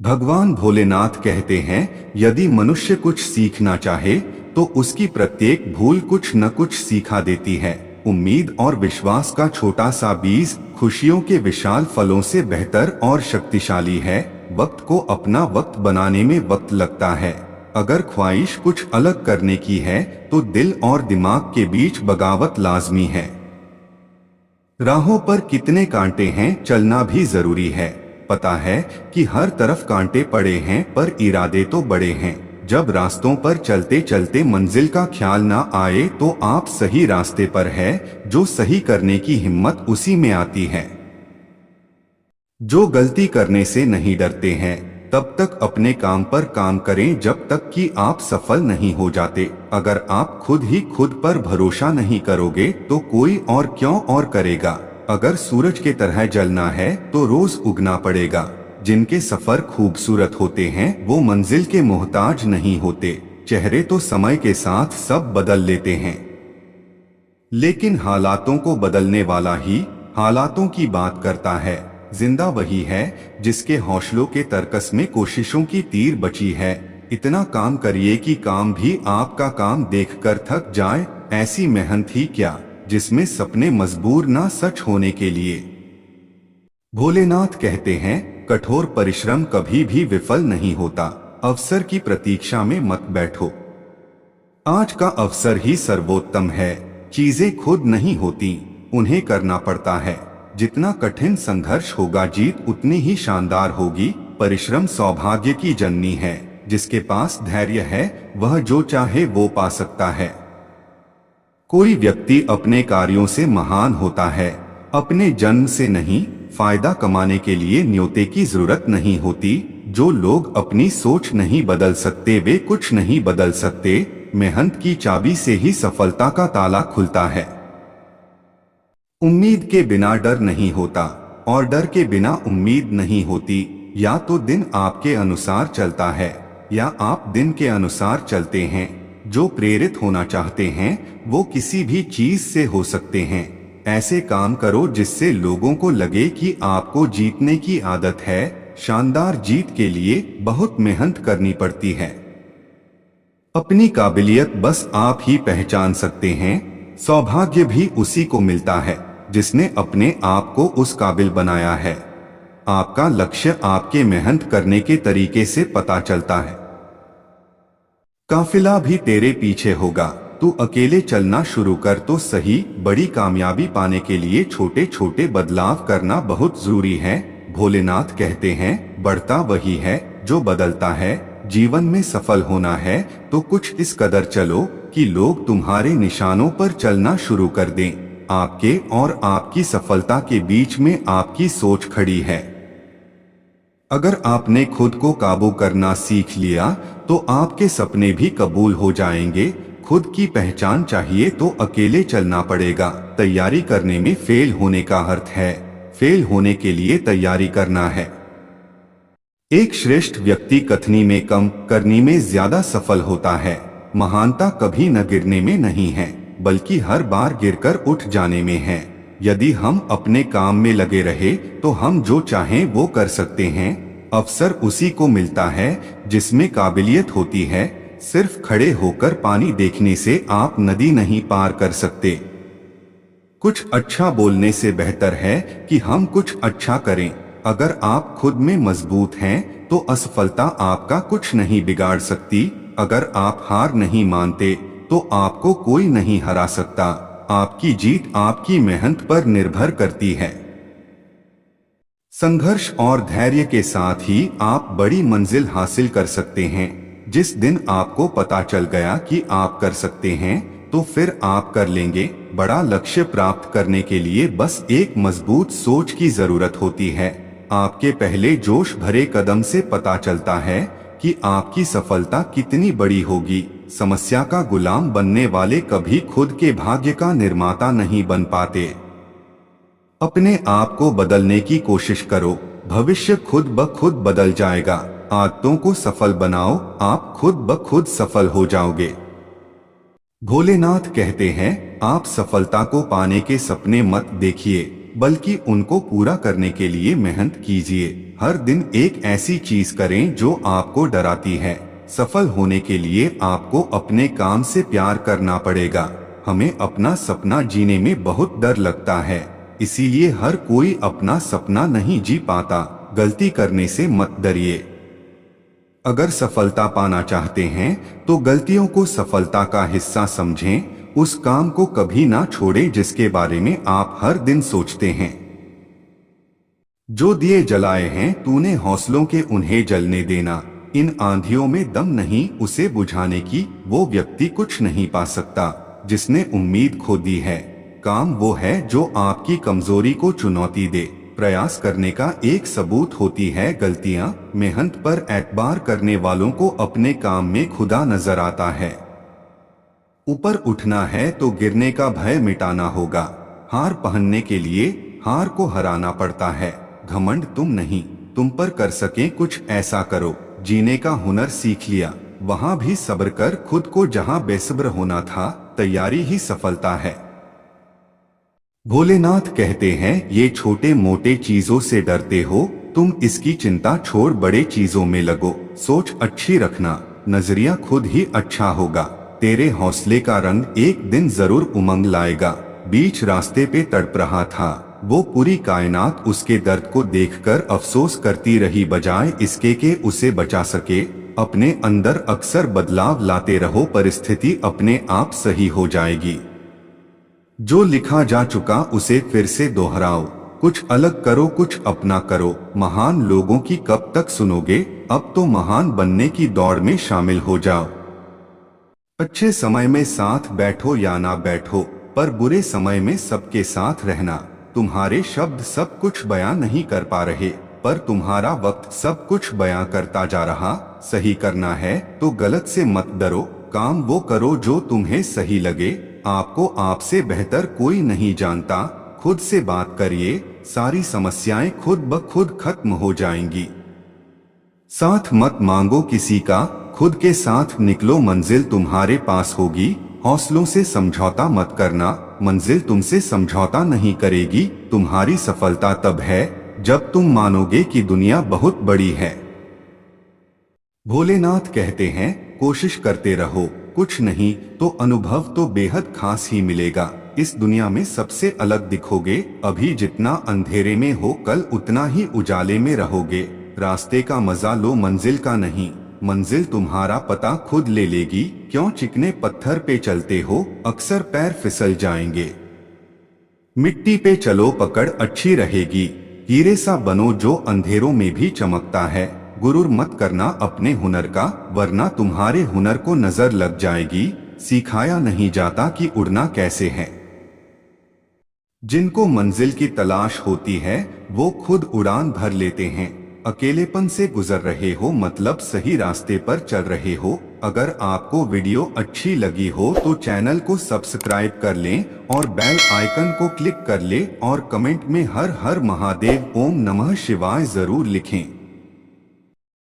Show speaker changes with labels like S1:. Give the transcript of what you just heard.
S1: भगवान भोलेनाथ कहते हैं, यदि मनुष्य कुछ सीखना चाहे तो उसकी प्रत्येक भूल कुछ न कुछ सिखा देती है। उम्मीद और विश्वास का छोटा सा बीज खुशियों के विशाल फलों से बेहतर और शक्तिशाली है। वक्त को अपना वक्त बनाने में वक्त लगता है। अगर ख्वाहिश कुछ अलग करने की है तो दिल और दिमाग के बीच बगावत लाजमी है। राहों पर कितने कांटे हैं, चलना भी जरूरी है। पता है कि हर तरफ कांटे पड़े हैं, पर इरादे तो बड़े हैं। जब रास्तों पर चलते चलते मंजिल का ख्याल ना आए तो आप सही रास्ते पर है। जो सही करने की हिम्मत उसी में आती है। जो गलती करने से नहीं डरते हैं तब तक अपने काम पर काम करें जब तक कि आप सफल नहीं हो जाते। अगर आप खुद ही खुद पर भरोसा नहीं करोगे तो कोई और क्यों और करेगा। अगर सूरज के तरह जलना है तो रोज उगना पड़ेगा। जिनके सफर खूबसूरत होते हैं वो मंजिल के मोहताज नहीं होते। चेहरे तो समय के साथ सब बदल लेते हैं, लेकिन हालातों को बदलने वाला ही हालातों की बात करता है। जिंदा वही है जिसके हौसलों के तरकस में कोशिशों की तीर बची है। इतना काम करिए कि काम भी आपका काम देखकर थक जाए। ऐसी मेहनत ही क्या जिसमें सपने मजबूर ना सच होने के लिए। भोलेनाथ कहते हैं, कठोर परिश्रम कभी भी विफल नहीं होता। अवसर की प्रतीक्षा में मत बैठो। आज का अवसर ही सर्वोत्तम है। चीजें खुद नहीं होती, उन्हें करना पड़ता है। जितना कठिन संघर्ष होगा जीत उतनी ही शानदार होगी। परिश्रम सौभाग्य की जननी है। जिसके पास धैर्य है वह जो चाहे वो पा सकता है। कोई व्यक्ति अपने कार्यों से महान होता है, अपने जन्म से नहीं। फायदा कमाने के लिए न्योते की जरूरत नहीं होती। जो लोग अपनी सोच नहीं बदल सकते वे कुछ नहीं बदल सकते। मेहनत की चाबी से ही सफलता का ताला खुलता है। उम्मीद के बिना डर नहीं होता और डर के बिना उम्मीद नहीं होती। या तो दिन आपके अनुसार चलता है या आप दिन के अनुसार चलते हैं। जो प्रेरित होना चाहते हैं वो किसी भी चीज से हो सकते हैं। ऐसे काम करो जिससे लोगों को लगे कि आपको जीतने की आदत है। शानदार जीत के लिए बहुत मेहनत करनी पड़ती है। अपनी काबिलियत बस आप ही पहचान सकते हैं। सौभाग्य भी उसी को मिलता है जिसने अपने आप को उस काबिल बनाया है। आपका लक्ष्य आपके मेहनत करने के तरीके से पता चलता है। काफिला भी तेरे पीछे होगा, तू अकेले चलना शुरू कर तो सही। बड़ी कामयाबी पाने के लिए छोटे छोटे बदलाव करना बहुत जरूरी है। भोलेनाथ कहते हैं, बढ़ता वही है जो बदलता है। जीवन में सफल होना है तो कुछ इस कदर चलो कि लोग तुम्हारे निशानों पर चलना शुरू कर दें। आपके और आपकी सफलता के बीच में आपकी सोच खड़ी है। अगर आपने खुद को काबू करना सीख लिया तो आपके सपने भी कबूल हो जाएंगे। खुद की पहचान चाहिए तो अकेले चलना पड़ेगा। तैयारी करने में फेल होने का अर्थ है फेल होने के लिए तैयारी करना है। एक श्रेष्ठ व्यक्ति कथनी में कम करनी में ज्यादा सफल होता है। महानता कभी न गिरने में नहीं है बल्कि हर बार गिरकर उठ जाने में है। यदि हम अपने काम में लगे रहे तो हम जो चाहें वो कर सकते हैं। अवसर उसी को मिलता है जिसमें काबिलियत होती है। सिर्फ खड़े होकर पानी देखने से आप नदी नहीं पार कर सकते। कुछ अच्छा बोलने से बेहतर है कि हम कुछ अच्छा करें। अगर आप खुद में मजबूत हैं तो असफलता आपका कुछ नहीं बिगाड़ सकती। अगर आप हार नहीं मानते तो आपको कोई नहीं हरा सकता। आपकी जीत आपकी मेहनत पर निर्भर करती है। संघर्ष और धैर्य के साथ ही आप बड़ी मंजिल हासिल कर सकते हैं। जिस दिन आपको पता चल गया कि आप कर सकते हैं तो फिर आप कर लेंगे। बड़ा लक्ष्य प्राप्त करने के लिए बस एक मजबूत सोच की जरूरत होती है। आपके पहले जोश भरे कदम से पता चलता है कि आपकी सफलता कितनी बड़ी होगी। समस्या का गुलाम बनने वाले कभी खुद के भाग्य का निर्माता नहीं बन पाते। अपने आप को बदलने की कोशिश करो, भविष्य खुद ब खुद बदल जाएगा। आदतों को सफल बनाओ, आप खुद ब खुद सफल हो जाओगे। भोलेनाथ कहते हैं, आप सफलता को पाने के सपने मत देखिए, बल्कि उनको पूरा करने के लिए मेहनत कीजिए। हर दिन एक ऐसी चीज करें जो आपको डराती है। सफल होने के लिए आपको अपने काम से प्यार करना पड़ेगा। हमें अपना सपना जीने में बहुत डर लगता है, इसीलिए हर कोई अपना सपना नहीं जी पाता। गलती करने से मत डरिए। अगर सफलता पाना चाहते हैं तो गलतियों को सफलता का हिस्सा समझें। उस काम को कभी ना छोड़ें जिसके बारे में आप हर दिन सोचते हैं। जो दिए जलाए हैं तूने हौसलों के, उन्हें जलने देना। इन आंधियों में दम नहीं उसे बुझाने की, वो व्यक्ति कुछ नहीं पा सकता जिसने उम्मीद खो दी है। काम वो है जो आपकी कमजोरी को चुनौती दे। प्रयास करने का एक सबूत होती है गलतियां। मेहनत पर एतबार करने वालों को अपने काम में खुदा नजर आता है। ऊपर उठना है तो गिरने का भय मिटाना होगा। हार पहनने के लिए हार को हराना पड़ता है। घमंड तुम नहीं, तुम पर कर सके कुछ ऐसा करो। जीने का हुनर सीख लिया, वहां भी सब्र कर। खुद को जहां बेसब्र होना था, तैयारी ही सफलता है। भोलेनाथ कहते हैं, ये छोटे मोटे चीजों से डरते हो तुम, इसकी चिंता छोड़ बड़े चीजों में लगो। सोच अच्छी रखना, नजरिया खुद ही अच्छा होगा। तेरे हौसले का रंग एक दिन जरूर उमंग लाएगा। बीच रास्ते पे तड़प रहा था वो, पूरी कायनात उसके दर्द को देखकर अफसोस करती रही, बजाय इसके के उसे बचा सके। अपने अंदर अक्सर बदलाव लाते रहो, परिस्थिति अपने आप सही हो जाएगी। जो लिखा जा चुका उसे फिर से दोहराओ। कुछ अलग करो, कुछ अपना करो। महान लोगों की कब तक सुनोगे, अब तो महान बनने की दौड़ में शामिल हो जाओ। अच्छे समय में साथ बैठो या ना बैठो, पर बुरे समय में सबके साथ रहना। तुम्हारे शब्द सब कुछ बयां नहीं कर पा रहे, पर तुम्हारा वक्त सब कुछ बयां करता जा रहा। सही करना है तो गलत से मत डरो, काम वो करो जो तुम्हें सही लगे। आपको आपसे बेहतर कोई नहीं जानता। खुद से बात करिए, सारी समस्याएं खुद ब खुद खत्म हो जाएंगी। साथ मत मांगो किसी का, खुद के साथ निकलो, मंजिल तुम्हारे पास होगी। हौसलों से समझौता मत करना, मंजिल तुमसे समझौता नहीं करेगी। तुम्हारी सफलता तब है जब तुम मानोगे कि दुनिया बहुत बड़ी है। भोलेनाथ कहते हैं, कोशिश करते रहो, कुछ नहीं तो अनुभव तो बेहद खास ही मिलेगा। इस दुनिया में सबसे अलग दिखोगे। अभी जितना अंधेरे में हो, कल उतना ही उजाले में रहोगे। रास्ते का मजा लो, मंजिल का नहीं। मंजिल तुम्हारा पता खुद ले लेगी। क्यों चिकने पत्थर पे चलते हो, अक्सर पैर फिसल जाएंगे। मिट्टी पे चलो, पकड़ अच्छी रहेगी। हीरे सा बनो जो अंधेरों में भी चमकता है। गुरूर मत करना अपने हुनर का, वरना तुम्हारे हुनर को नजर लग जाएगी। सिखाया नहीं जाता कि उड़ना कैसे है। जिनको मंजिल की तलाश होती है वो खुद उड़ान भर लेते हैं। अकेलेपन से गुजर रहे हो मतलब सही रास्ते पर चल रहे हो। अगर आपको वीडियो अच्छी लगी हो तो चैनल को सब्सक्राइब कर लें और बेल आइकन को क्लिक कर लें और कमेंट में हर हर महादेव, ओम नमः शिवाय जरूर लिखें।